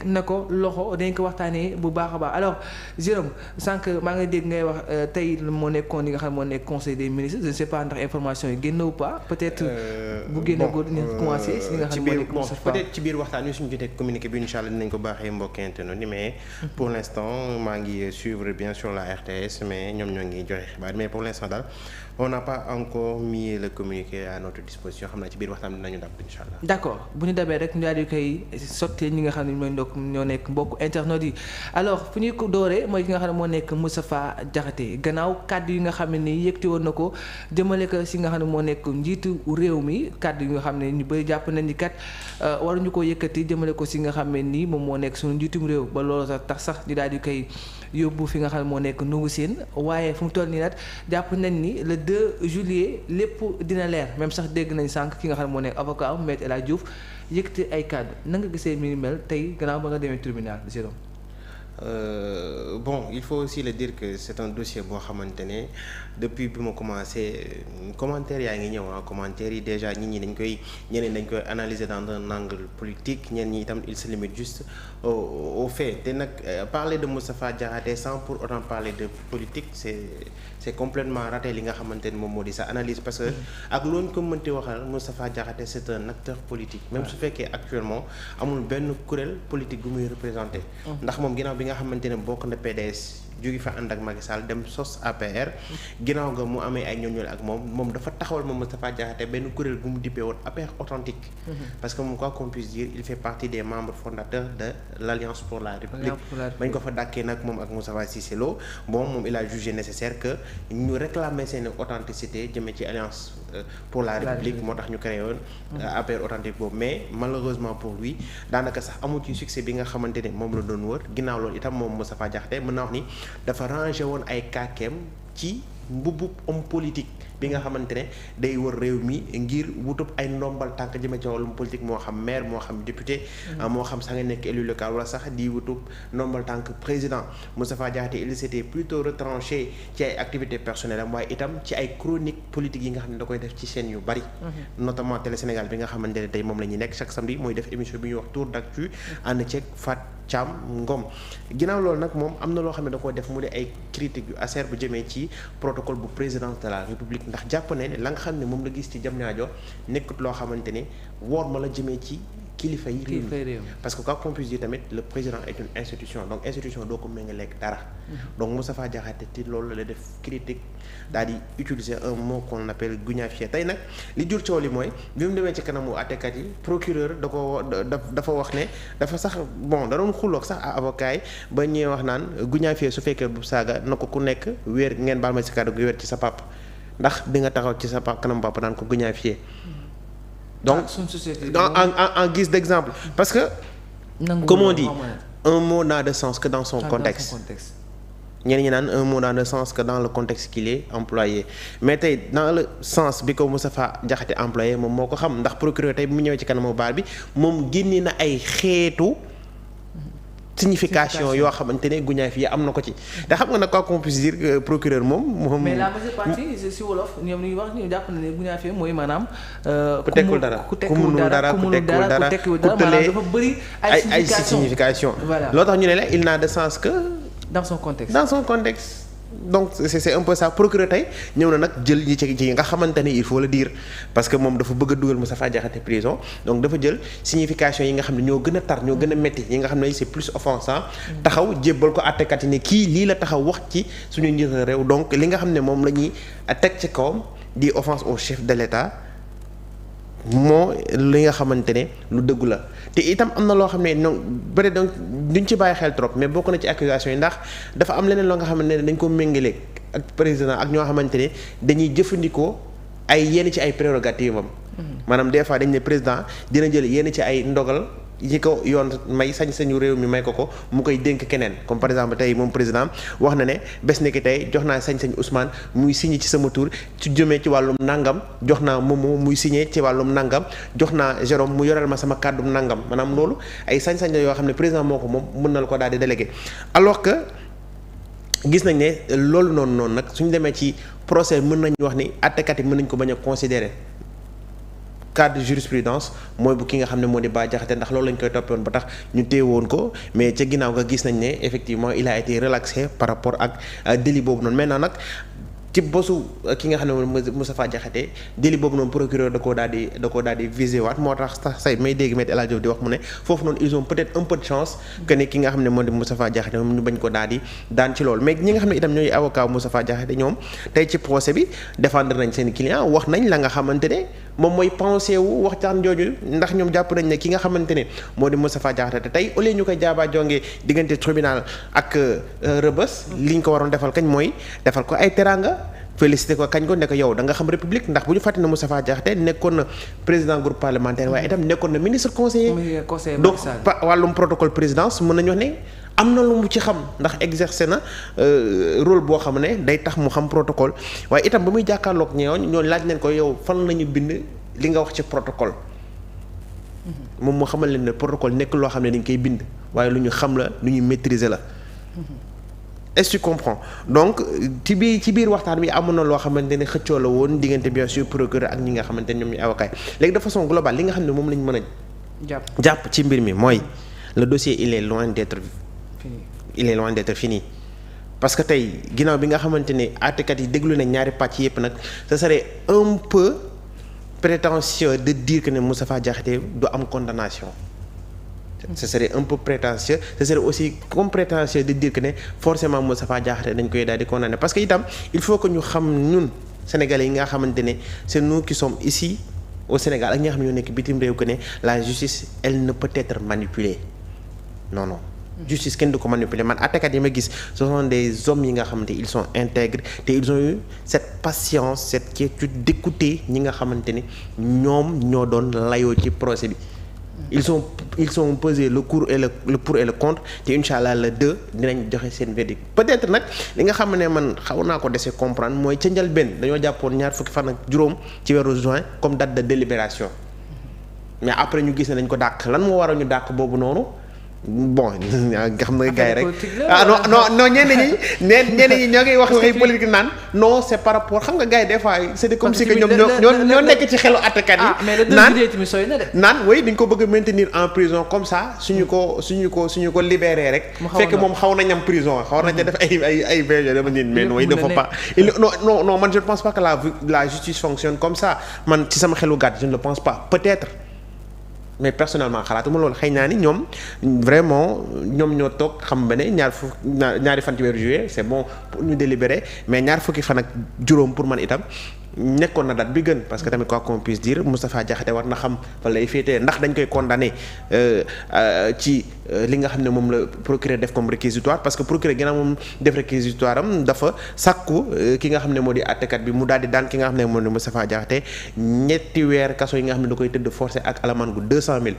na ko loxo dañ ko waxtaanee bu baax a baax alors Jérôme sànq maa ngi dégg ngay wax tey moo nekkoon li nga xam moo nekk conseil des ministres je ne sais pas ndax information yi génn ou pas peut-être. bu génnagul ñu commencé si li nga xam ne moo nekk Moustapha peut-être ci biir waxtaan wi suñu jotee communiqué bi incha allah dinañ ko baaxee mbokki internet ni mais. pour l'instant maa ngi suivre bien sûr la RTS mais ñoom ñoo ngi joxe xibaar mais pour l'instant daal on n'a pas encore mis le communiqué à notre disposition xam naa ci biir waxtaan dinañu dab incha allah. d'accord bu ñu dabee rek ñu daal di koy sotti ñi nga xam ne mooy ñoo nekk mbokk internet yi alors fu ñuy ko dooree mooy ki nga xam ne moo nekk Moustapha Diakhaté gannaaw kàddu yi nga xam ne nii yëkkati woon na ko jëmale ko si nga xam ne moo nekk njiitu réew mi kàddu yi nga xam ne ñu bëri jàpp nañ ni kat waruñu ko yëkkati jëmale ko si nga xam ne nii moom moo nekk suñu njiitum réew ba loolu tax sax di daal di koy yóbbu fi nga xam ne moo nekk Ndungu Sine waaye fu mu toll nii nag jàpp nañ ni le 2 juillet lépp dina leer même sax dégg nañ sànq ki nga xam ne moo nekk avocat am Maître El Hadji Diouf yëkkati ay kàddu na nga gisee mi mel tey gannaaw ba nga demee tribunal Jérôme. Bon il faut aussi le dire que c'est un dossier boo xamante ne depuis bi ma commencé commentaires yaa ngi ñëw commentaires yi déjà ñi dañ koy ñeneen dañ koy analyser dans un angle politique ñenn ñi itam il se limite juste au fait te nag parler de Moustapha Diakhaté sans pour autant parler de politique c'est complètement raté li nga xamante ne moom moo di sa analyse parce que ak loolu ko mënti waxal Moustapha Diakhaté c'est un acteur politique même su fekkee actuellement amul benn kuréel politique bu muy représenté ndax moom ginnaaw bi nga xamante ne bokk na PDS jógi fa ànd ak Macky Sall dem sos APR ginnaaw ga mu amee ay ñoñol ak moom dafa taxawal moom Moustapha Diakhaté benn kuréel bu mu dippee woon APR authentique parce que moom quoi qu'on puisse dire il fait partie des membres fondateurs de l'Alliance pour la République bañ ko fa dàkkee nag moom ak Moustapha Cissé Lo moom il a jugé nécessaire que ñu réclamer seen authenticité jëmee ci Alliance pour la République moo tax ñu créé woon APR authentique boobu mais malheureusement pour lui daanaka sax amul ci succès bi nga xamante ne moom la doon wër ginnaaw loolu itam moom Moustapha Diakhaté mën naa wax ni dafa rangé woon ay kàkkeem ci mbubbub homme politique bi nga xamante ne day wër réew mi ngir wutub ay ndombal tànk jëme ci wàllum politique moo xam maire moo xam député moo xam sax nga nekk élu local wala sax di wutub ndombal tànk président Moustapha Diakhaté il s'était plutôt retranché ci ay activités personnelles am waaye itam ci ay chroniques politiques yi nga xam ne da koy def ci chaîne yu bari notamment Télé Sénégal bi nga xamante ne tey moom la ñuy nekk chaque samedi mooy def émission bi ñuy wax Tour d'actu ànd ceeg Fat Thiam Ngom ginnaaw loolu nag moom am na loo xam ne da koo def mu di ay critiques yu acer bu jëmee ci protocole bu présidence de la République ndax jàpp ne la nga xam ne moom la gis ci Diamniadio nekkut loo xamante ne woor ma la jëmee ci kilifa yi réew mi parce que quoi qu'on puisse dire tamit le président est une institution donc institution doo ko méngaleeg dara donc Moustapha Diakhaté ti loolu la def critique daal di utiliser un mot qu'on appelle guignafia tey nag li jur coow li mooy bi mu demee ci kanamu àttekat yi procureur dafa wax ne dafa sax bon da doon xulloog sax avocat yi ba ñëwee wax naan guignafia su fekkee bu saaga na ko ku nekk wéer ngeen baal ma si kàddu gi wéer ci sa papa ndax di nga taxaw ci sa kanam papa naan ko guignafia donc en guise d'exemple parce que comme on dit un mot n'a de sens que dans son contexte ñeneen ñi naan un mot n'a de sens que dans le contexte qu'il est employé mais tey dans le sens bi ko Moustapha Diakhaté employé moom moo ko xam ndax procureur tey bi mu ñëwee ci kanamu baar bi moom génne na ay xeetu signification yoo xamante ne guñaay fii am na ko ci te xam nga nag quoi qu'on puisse dire procureur moom. mais la majeure partie si wolof ñoom ñuy wax ñu jàpp na ne guñaay fii mooy maanaam. ku tekkul dara ku mënul dara ku tekkul dara maanaam dafa bëri ay signification voilà loo tax ñu ne la il n'a de sens que. dans son contexte. donc c'est un peu ça procureur tey ñëw na nag jël ñi ci nga xamante ne il faut le dire parce que moom dafa bëgg a dugal Moustapha Diakhaté prison donc dafa jël signification yi nga xam ne ñoo gën a tar ñoo gën a métti yi nga xam ne c'est plus offensant taxaw jébbal ko àttekat yi ne kii lii la taxaw wax ci suñu njiit réew donc li nga xam ne moom la ñuy teg ci kawam di offense au chef de l'État moo li nga xamante ne lu dëggu la te itam am na loo xam ne non bëri donc duñ ci bàyyi xel trop mais bokk na ci accusation yi ndax dafa am leneen loo nga xamante ne dañ ko méngaleeg ak président ak ñoo xamante ne dañuy jëfandikoo ay yenn ci ay prérogatives am maanaam des fois dañ ne président dina jël yenn ci ay ndogal yi ko yoon may sañ-sañu réew mi may ko mu koy dénk keneen comme par exemple tey moom président wax na ne bés ni ki tey jox naa sañ-sañ Ousmane muy signé ci sama tur ci jëmee ci wàllum nangam jox naa Momo muy signé ci wàllum nangam jox naa Jérôme mu yoreel ma sama kàddum nangam maanaam loolu ay sañ-sañ la yoo xam ne président moo ko moom mën na la ko daal di délégué alors que gis nañ ne loolu noonu nag suñu demee ci procès mën nañu wax ni àttekat yi mën nañ ko bañ a considérer cas de jurisprudence mooy bu ki nga xam ne moo di Bah Diakhaté ndax loolu lañ koy toppee woon ba tax ñu téye woon ko mais ca ginnaaw ga gis nañ ne effectivement il a été relaxé par rapport ak délit boobu noonu maintenant nag ci bosu ki nga xam ne moom Moustapha Diakhaté délit boobu noonu procureur da koo daal di visé waat moo tax sax say may dégg Maître El Hadji Diouf di wax mu ne foofu noonu ils ont peut-être un peu de chance que ne ki nga xam ne moo di Moustapha Diakhaté moom ñu bañ ko daal di daan ci loolu mais ñi nga xam ne itam ñooy avocat Moustapha Diakhaté ñoom tey ci procès bi défendre nañ seen client wax nañ la nga xamante ne moom mooy pensé wu waxtaan jooju ndax ñoom jàpp nañ ne ki nga xamante ne moo di Moustapha Diakhaté te tey au lieu ñu koy jaabaa jongee diggante tribunal ak Rebeuss li ñu ko waroon defal kañ mooy defal ko ay teranga félicité ko kañ ko ne ko yow da nga xam république ndax bu ñu fàtte ne Moustapha Diakhaté nekkoon na président groupe parlementaire waaye itam nekkoon na ministre conseiller donc wàllum protocole présidence mën nañu wax ne am na lu mu ci xam ndax exercer na rôle boo xam ne day tax mu xam protocole waaye itam ba muy jàkkaarloog ñoo laaj nañ ko yow fan la ñu bind li nga wax ci protocole moom moo xamal leen ne protocole nekk loo xam ne dañ koy bind waaye lu ñu xam la lu ñu maîtriser la est-ce que tu comprends donc ci biir waxtaan bi amoon na loo xamante ne xëccoo la woon diggante bien sûr procureur ak ñi nga xamante ne ñoom ñu avocat léegi de façon globale li nga xam ne moom lañ mën a jàpp ci mbir mi mooy le dossier il est loin d'être fini parce que tey ginnaaw bi nga xamante ne àttekat yi déglu nañ ñaari pàcc yépp nag ce serait un peu prétentieux de dire que ne Moustapha Diakhaté du am condamnation ce serait un peu prétentieux ce serait aussi comme prétentieux de dire que ne forcément Moustapha Diakhaté dañ koy daal di condamner parce que itam il faut que ñu xam ñun sénégalais yi nga xamante ne c'est nous qui sommes ici au Sénégal ak ñi nga xam ne ñoo nekk bitim réew que ne la justice elle ne peut être manipulée non justice kenn du ko manipuler man àttekat yi ma gis ce sont des hommes yi nga xamante ils sont intègres te ils ont eu cette patience cette quiétude d'écouter ñi nga xamante ne ñoom ñoo doon layoo ci procès bi ils ont pesé le pour et le contre te incha allah le 2 dinañ joxe seen verdict peut-être nag li nga xam ne man xaw naa ko dese comprendre mooy ca njëlbéen dañoo jàppoon ñaar fukki fan ak juróom ci weeru juin comme date de délibération mais après ñu gis ne dañ ko dàq lan moo waral ñu dàq boobu noonu bon nga xam nga gars yi rek non ñenn ñi ñoo ngi wax ay politique naan non c'est par rapport xam nga gars yi des fois c'est comme si que ñoom ñoo nekk ci xelu àttekat yi naan oui dañ ko bëgg a maintenir en prison comme ça suñu ko libéré rek fekk moom xaw nañ am prison xaw nañ def ay VG dama nit mais non il ne faut pas non man je ne pense pas que la justice fonctionne comme ça man ci sama xelu gàtt je ne le pense pas peut-être mais personnellement xalaatuma loolu xëy naa ni ñoom vraiment ñoom ñoo toog xam ba ne ñaari fan ci weeru juillet c'est bon pour ñu délibérer mais ñaar fukki fan ak juróom pour man itam nekkoon na date bi gën parce que tamit quoi qu'on puisse dire Moustapha Diakhaté war na xam fa lay féetee ndax dañ koy condamner ci li nga xam ne moom la procureur def comme réquisitoire parce que procureur ginnaaw moom def réquisitoire am dafa sàkku ki nga xam ne moo di àttekat bi mu daal di daan ki nga xam ne moo di Moustapha Diakhaté ñetti weer kaso yi nga xam ne da koy tëdd forcé ak alamaan gu 200 000.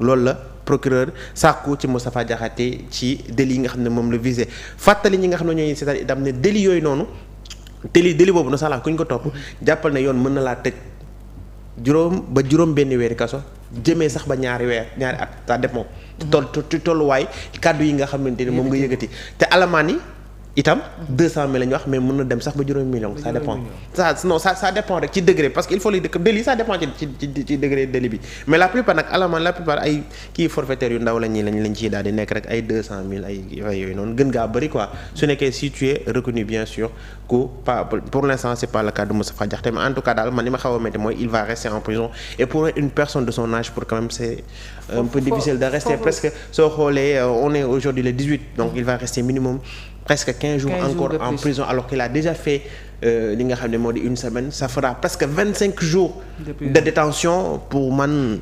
loolu la procureur sàkku ci Moustapha Diakhaté ci délit yi nga xam ne moom la visé fàttali ñi nga xam ne ñooy seetaan itam ne délit yooyu noonu. délit boobu na sax ku ñu ko topp jàppal ne yoon mën na laa tëj juróom benn weeri kaso jëmee sax ba ñaari at ça dépend ci tolluwaay kàddu yi nga xamante ni moom nga yëgati te alamaan yi itam 200 000 la ñu wax mais mën na dem sax ba juróomi million ça dépend ça dépend rek ci degré parce que il faut les délit ça dépend ci degré délit bi mais la plupart nag alamaan la plupart ay kii forfaitaire yu ndaw lañ ciy daal di nekk rek ay 200 000 ay yooyu noonu gën ngaa bëri quoi su nekkee si tu es reconnu bien sûr que pas pour l'instant c'est pas le cas de Moustapha Diakhaté mais en tout cas daal man li ma xaw a métti mooy il va rester en prison et pour une personne de son âge pour quand même c'est un peu difficile de rester presque soo xoolee on est aujourd'hui le 18 donc il va rester minimum presque 15 jours encore en prison alors qu'il a déjà fait li nga xam ne moo di une semaine ça fera presque 25 jours de détention pour man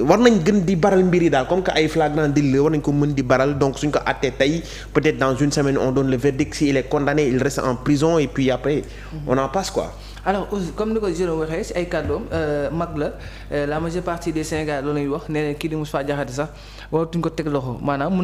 war nañ gën di baral mbir yi daal comme que ay flagrant délit war nañ ko mën di baral donc suñ ko àttee tey peut-être dans une semaine on donne le verdict s'il est condamné il reste en prison et puis après on en passe quoi. alors aussi comme ni ko Jérôme waxee ci ay kàddoom mag la majeure partie des Sénégalais loolu la ñuy wax nee na kii di Moustapha Diakhaté sax waratuñ ko teg loxo maanaam